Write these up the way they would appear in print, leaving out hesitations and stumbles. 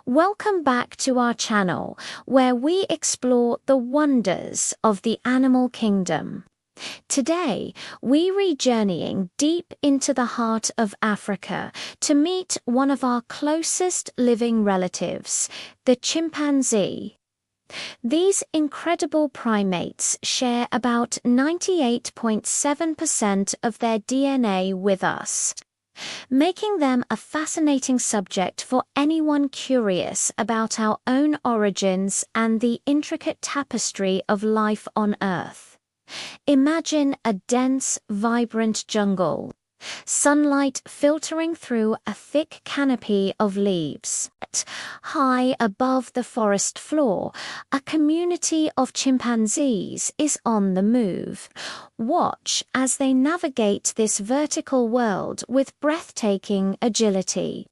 Welcome back to our channel, where we explore the wonders of the animal kingdom. Today, we re-journeying deep into the heart of Africa to meet one of our closest living relatives, the chimpanzee. These incredible primates share about 98.7% of their DNA with us, making them a fascinating subject for anyone curious about our own origins and the intricate tapestry of life on Earth. Imagine a dense, vibrant jungle, sunlight filtering through a thick canopy of leaves. High above the forest floor, a community of chimpanzees is on the move. Watch as they navigate this vertical world with breathtaking agility.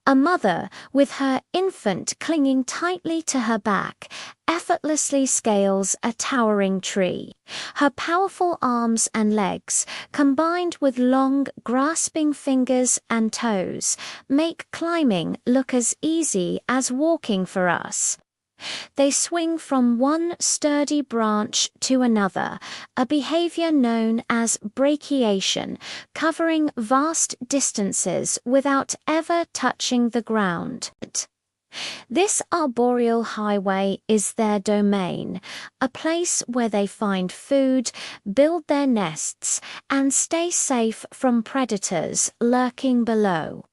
A mother, with her infant clinging tightly to her back, effortlessly scales a towering tree. Her powerful arms and legs, combined with long, grasping fingers and toes, make climbing look as easy as walking for us. They swing from one sturdy branch to another, a behavior known as brachiation, covering vast distances without ever touching the ground. This arboreal highway is their domain, a place where they find food, build their nests, and stay safe from predators lurking below.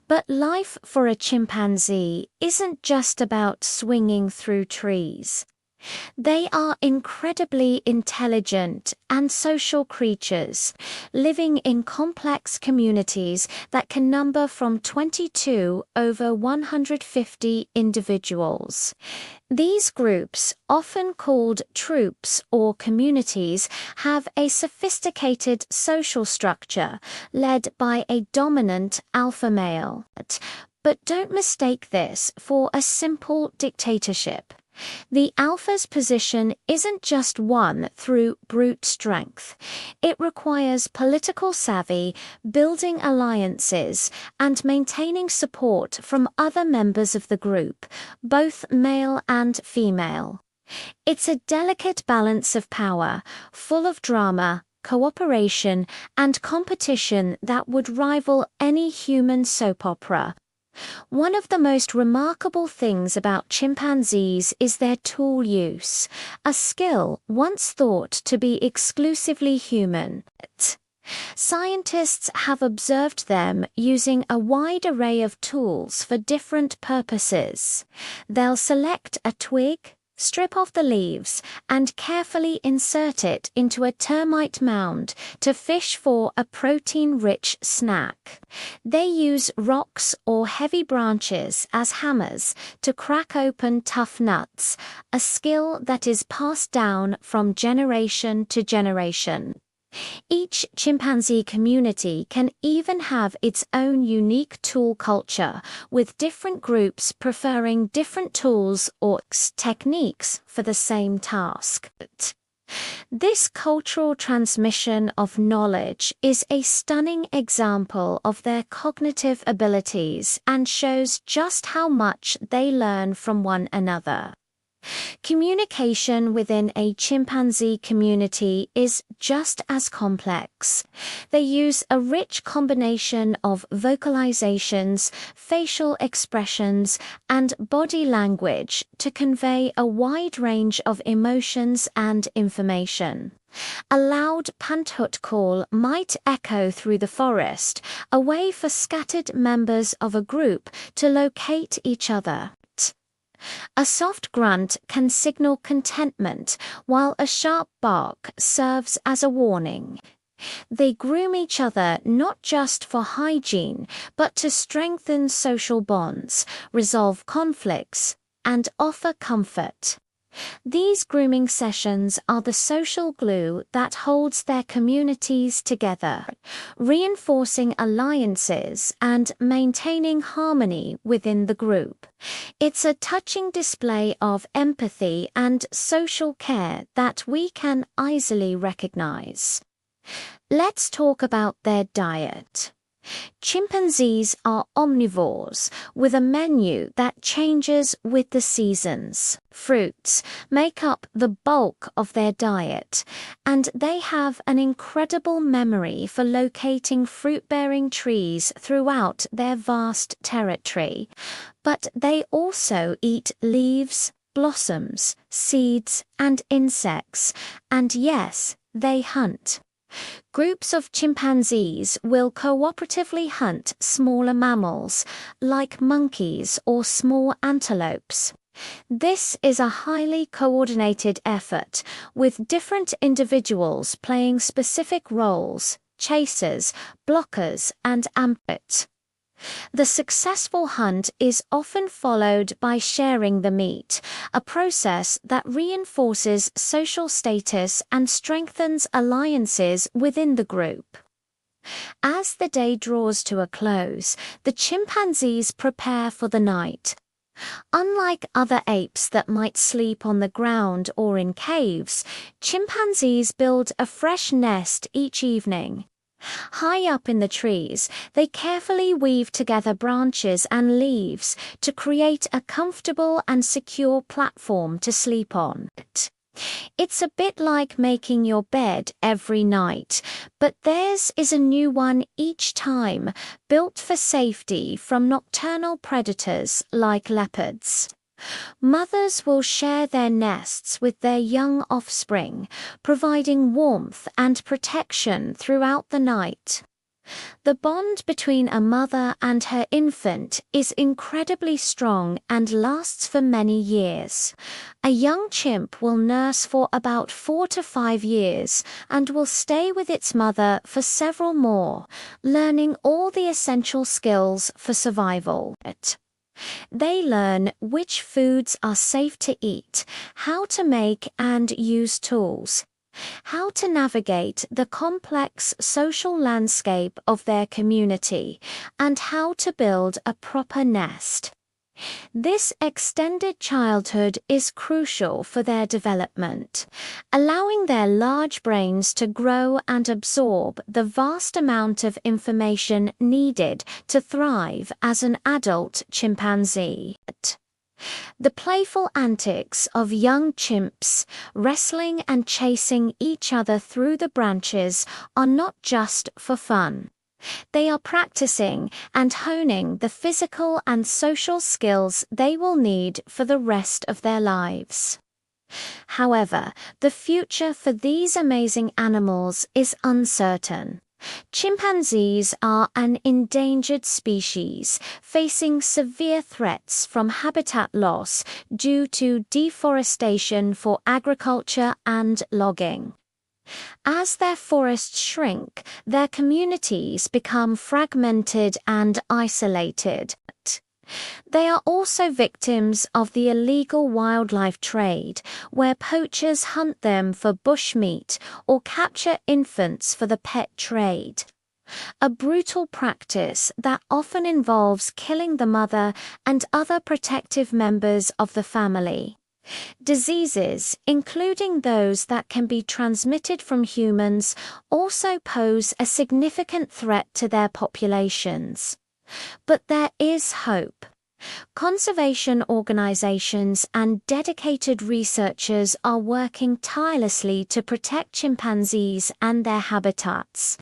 But life for a chimpanzee isn't just about swinging through trees. They are incredibly intelligent and social creatures, living in complex communities that can number from 22 over 150 individuals. These groups, often called troops or communities, have a sophisticated social structure led by a dominant alpha male. But don't mistake this for a simple dictatorship. The alpha's position isn't just won through brute strength. It requires political savvy, building alliances, and maintaining support from other members of the group, both male and female. It's a delicate balance of power, full of drama, cooperation, and competition that would rival any human soap opera. One of the most remarkable things about chimpanzees is their tool use, a skill once thought to be exclusively human. Scientists have observed them using a wide array of tools for different purposes. They'll select a twig, strip off the leaves, and carefully insert it into a termite mound to fish for a protein-rich snack. They use rocks or heavy branches as hammers to crack open tough nuts, a skill that is passed down from generation to generation. Each chimpanzee community can even have its own unique tool culture, with different groups preferring different tools or techniques for the same task. This cultural transmission of knowledge is a stunning example of their cognitive abilities and shows just how much they learn from one another. Communication within a chimpanzee community is just as complex. They use a rich combination of vocalizations, facial expressions, and body language to convey a wide range of emotions and information. A loud panthoot call might echo through the forest, a way for scattered members of a group to locate each other. A soft grunt can signal contentment, while a sharp bark serves as a warning. They groom each other not just for hygiene, but to strengthen social bonds, resolve conflicts, and offer comfort. These grooming sessions are the social glue that holds their communities together, reinforcing alliances and maintaining harmony within the group. It's a touching display of empathy and social care that we can easily recognize. Let's talk about their diet. Chimpanzees are omnivores, with a menu that changes with the seasons. Fruits make up the bulk of their diet, and they have an incredible memory for locating fruit-bearing trees throughout their vast territory. But they also eat leaves, blossoms, seeds, and insects, and yes, they hunt. Groups of chimpanzees will cooperatively hunt smaller mammals, like monkeys or small antelopes. This is a highly coordinated effort, with different individuals playing specific roles: chasers, blockers, and ambushes. The successful hunt is often followed by sharing the meat, a process that reinforces social status and strengthens alliances within the group. As the day draws to a close, the chimpanzees prepare for the night. Unlike other apes that might sleep on the ground or in caves, chimpanzees build a fresh nest each evening. High up in the trees, they carefully weave together branches and leaves to create a comfortable and secure platform to sleep on. It's a bit like making your bed every night, but theirs is a new one each time, built for safety from nocturnal predators like leopards. Mothers will share their nests with their young offspring, providing warmth and protection throughout the night. The bond between a mother and her infant is incredibly strong and lasts for many years. A young chimp will nurse for about 4 to 5 years and will stay with its mother for several more, learning all the essential skills for survival. They learn which foods are safe to eat, how to make and use tools, how to navigate the complex social landscape of their community, and how to build a proper nest. This extended childhood is crucial for their development, allowing their large brains to grow and absorb the vast amount of information needed to thrive as an adult chimpanzee. The playful antics of young chimps, wrestling and chasing each other through the branches, are not just for fun. They are practicing and honing the physical and social skills they will need for the rest of their lives. However, the future for these amazing animals is uncertain. Chimpanzees are an endangered species, facing severe threats from habitat loss due to deforestation for agriculture and logging. As their forests shrink, their communities become fragmented and isolated. They are also victims of the illegal wildlife trade, where poachers hunt them for bushmeat or capture infants for the pet trade. A brutal practice that often involves killing the mother and other protective members of the family. Diseases, including those that can be transmitted from humans, also pose a significant threat to their populations. But there is hope. Conservation organizations and dedicated researchers are working tirelessly to protect chimpanzees and their habitats.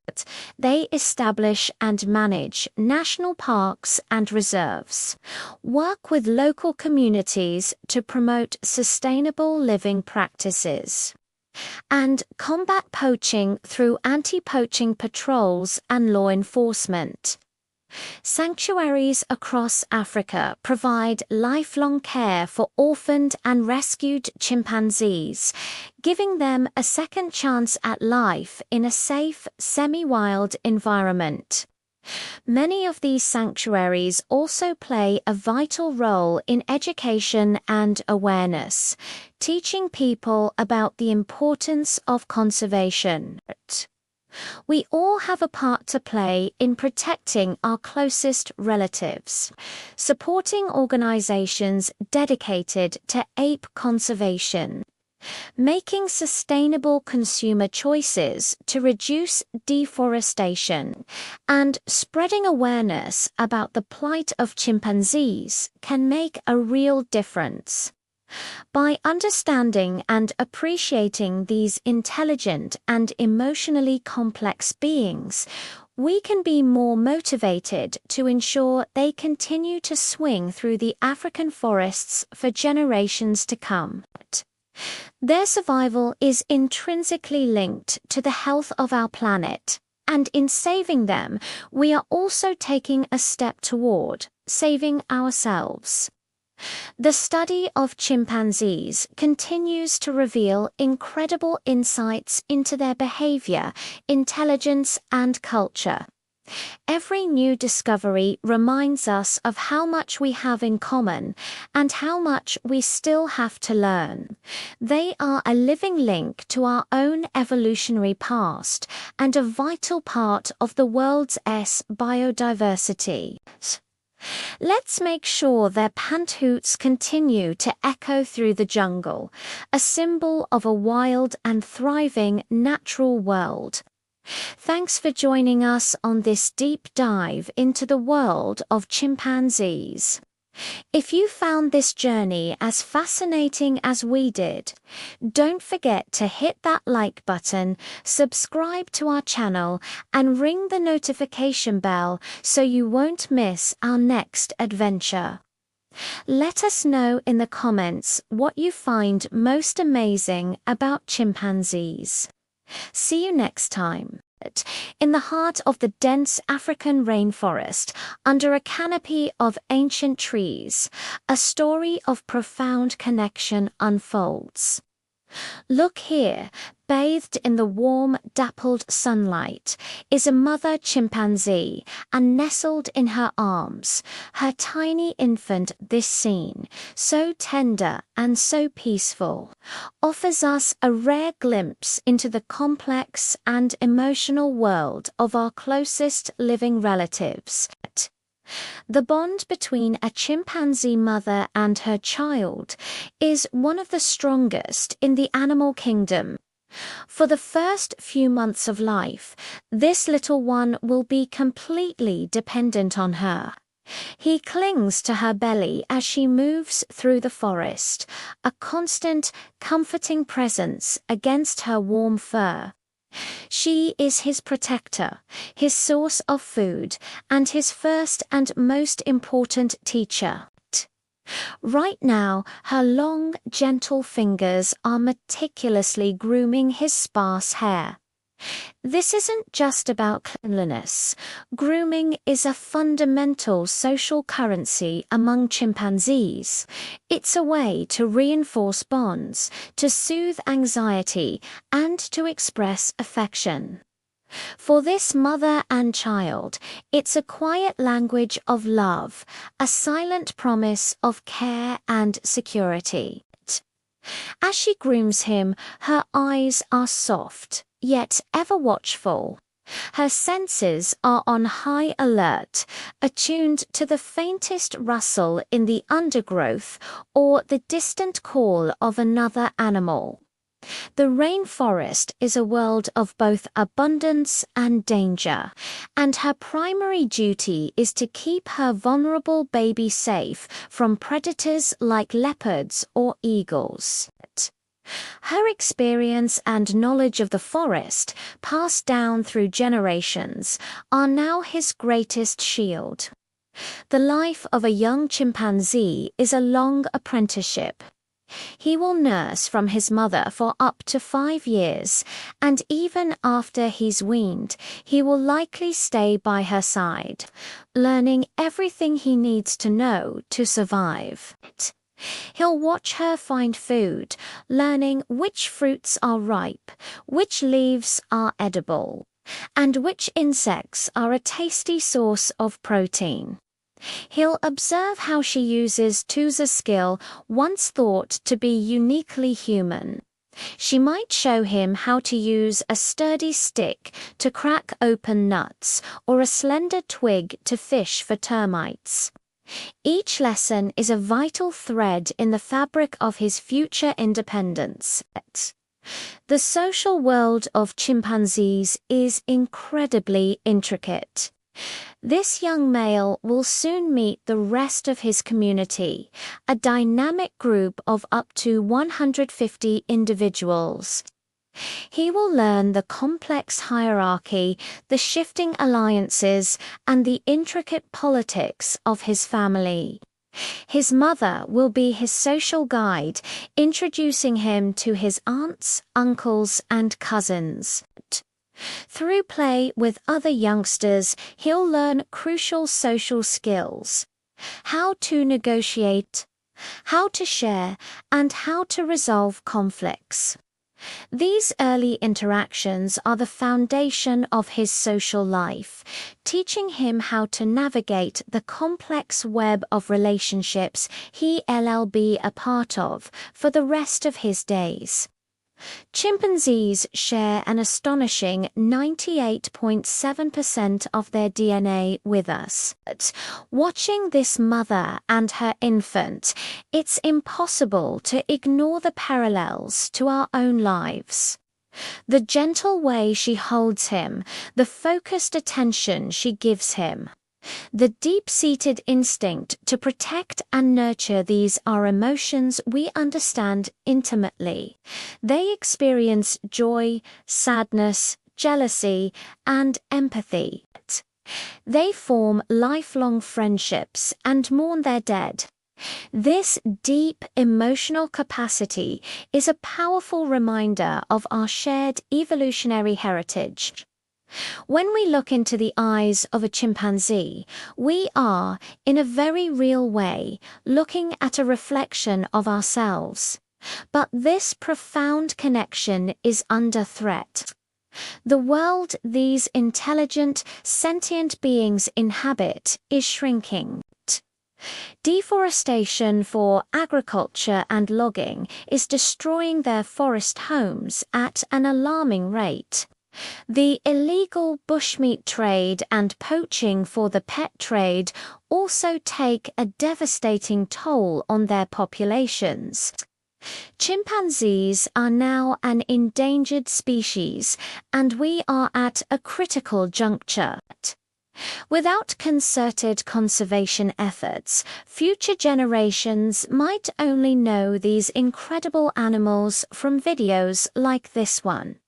They establish and manage national parks and reserves, work with local communities to promote sustainable living practices, and combat poaching through anti-poaching patrols and law enforcement. Sanctuaries across Africa provide lifelong care for orphaned and rescued chimpanzees, giving them a second chance at life in a safe, semi-wild environment. Many of these sanctuaries also play a vital role in education and awareness, teaching people about the importance of conservation. We all have a part to play in protecting our closest relatives. Supporting organizations dedicated to ape conservation Making sustainable consumer choices to reduce deforestation and spreading awareness about the plight of chimpanzees can make a real difference. By understanding and appreciating these intelligent and emotionally complex beings, we can be more motivated to ensure they continue to swing through the African forests for generations to come. Their survival is intrinsically linked to the health of our planet, and in saving them, we are also taking a step toward saving ourselves. The study of chimpanzees continues to reveal incredible insights into their behavior, intelligence, and culture. Every new discovery reminds us of how much we have in common and how much we still have to learn. They are a living link to our own evolutionary past and a vital part of the world's biodiversity. Let's make sure their panthoots continue to echo through the jungle, a symbol of a wild and thriving natural world. Thanks for joining us on this deep dive into the world of chimpanzees. If you found this journey as fascinating as we did, don't forget to hit that like button, subscribe to our channel, and ring the notification bell so you won't miss our next adventure. Let us know in the comments what you find most amazing about chimpanzees. See you next time. In the heart of the dense African rainforest, under a canopy of ancient trees, a story of profound connection unfolds. Look here, bathed in the warm, dappled sunlight, is a mother chimpanzee, and nestled in her arms, her tiny infant. This scene, so tender and so peaceful, offers us a rare glimpse into the complex and emotional world of our closest living relatives. The bond between a chimpanzee mother and her child is one of the strongest in the animal kingdom. For the first few months of life, this little one will be completely dependent on her. He clings to her belly as she moves through the forest, a constant, comforting presence against her warm fur. She is his protector, his source of food, and his first and most important teacher. Right now, her long, gentle fingers are meticulously grooming his sparse hair. This isn't just about cleanliness. Grooming is a fundamental social currency among chimpanzees. It's a way to reinforce bonds, to soothe anxiety, and to express affection. For this mother and child, it's a quiet language of love, a silent promise of care and security. As she grooms him, her eyes are soft, yet ever watchful. Her senses are on high alert, attuned to the faintest rustle in the undergrowth or the distant call of another animal. The rainforest is a world of both abundance and danger, and her primary duty is to keep her vulnerable baby safe from predators like leopards or eagles. Her experience and knowledge of the forest, passed down through generations, are now his greatest shield. The life of a young chimpanzee is a long apprenticeship. He will nurse from his mother for up to 5 years, and even after he's weaned, he will likely stay by her side, learning everything he needs to know to survive. He'll watch her find food, learning which fruits are ripe, which leaves are edible, and which insects are a tasty source of protein. He'll observe how she uses a skill once thought to be uniquely human. She might show him how to use a sturdy stick to crack open nuts or a slender twig to fish for termites. Each lesson is a vital thread in the fabric of his future independence. The social world of chimpanzees is incredibly intricate. This young male will soon meet the rest of his community, a dynamic group of up to 150 individuals. He will learn the complex hierarchy, the shifting alliances, and the intricate politics of his family. His mother will be his social guide, introducing him to his aunts, uncles, and cousins. Through play with other youngsters, he'll learn crucial social skills: how to negotiate, how to share, and how to resolve conflicts. These early interactions are the foundation of his social life, teaching him how to navigate the complex web of relationships he'll be a part of for the rest of his days. Chimpanzees share an astonishing 98.7% of their DNA with us. Watching this mother and her infant, it's impossible to ignore the parallels to our own lives. The gentle way she holds him, the focused attention she gives him, the deep-seated instinct to protect and nurture, these are emotions we understand intimately. They experience joy, sadness, jealousy, and empathy. They form lifelong friendships and mourn their dead. This deep emotional capacity is a powerful reminder of our shared evolutionary heritage. When we look into the eyes of a chimpanzee, we are, in a very real way, looking at a reflection of ourselves. But this profound connection is under threat. The world these intelligent, sentient beings inhabit is shrinking. Deforestation for agriculture and logging is destroying their forest homes at an alarming rate. The illegal bushmeat trade and poaching for the pet trade also take a devastating toll on their populations. Chimpanzees are now an endangered species, and we are at a critical juncture. Without concerted conservation efforts, future generations might only know these incredible animals from videos like this one.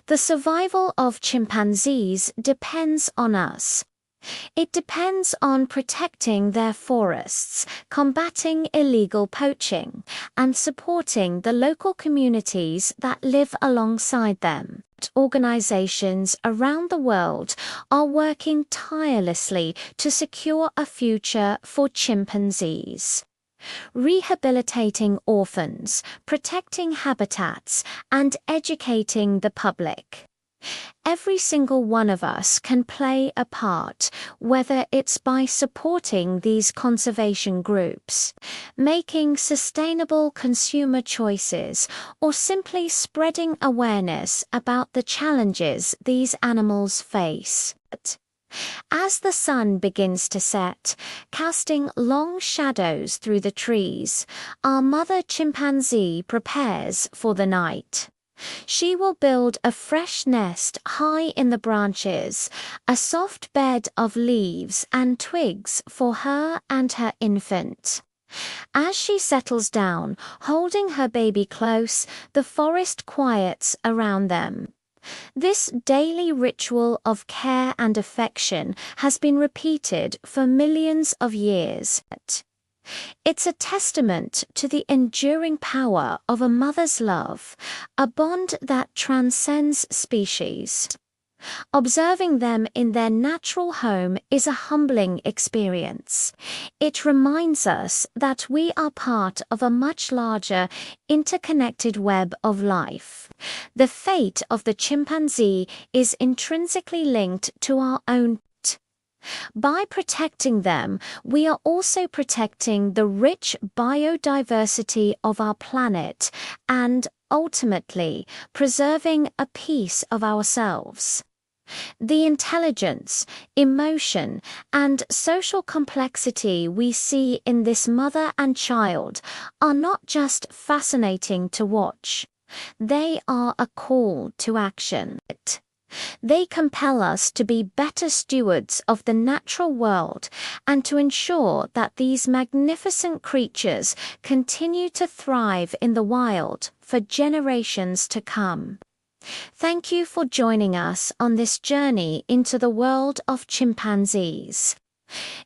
The survival of chimpanzees depends on us. It depends on protecting their forests, combating illegal poaching, and supporting the local communities that live alongside them. Organizations around the world are working tirelessly to secure a future for chimpanzees. Rehabilitating orphans, protecting habitats, and educating the public. Every single one of us can play a part, whether it's by supporting these conservation groups, making sustainable consumer choices, or simply spreading awareness about the challenges these animals face. As the sun begins to set, casting long shadows through the trees, our mother chimpanzee prepares for the night. She will build a fresh nest high in the branches, a soft bed of leaves and twigs for her and her infant. As she settles down, holding her baby close, the forest quiets around them. This daily ritual of care and affection has been repeated for millions of years. It's a testament to the enduring power of a mother's love, a bond that transcends species. Observing them in their natural home is a humbling experience. It reminds us that we are part of a much larger, interconnected web of life. The fate of the chimpanzee is intrinsically linked to our own. By protecting them, we are also protecting the rich biodiversity of our planet and, ultimately, preserving a piece of ourselves. The intelligence, emotion, and social complexity we see in this mother and child are not just fascinating to watch. They are a call to action. They compel us to be better stewards of the natural world and to ensure that these magnificent creatures continue to thrive in the wild for generations to come. Thank you for joining us on this journey into the world of chimpanzees.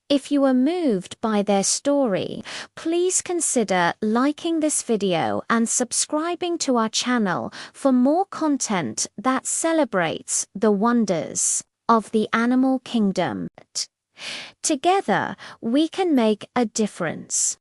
If you were moved by their story, please consider liking this video and subscribing to our channel for more content that celebrates the wonders of the animal kingdom. Together, we can make a difference.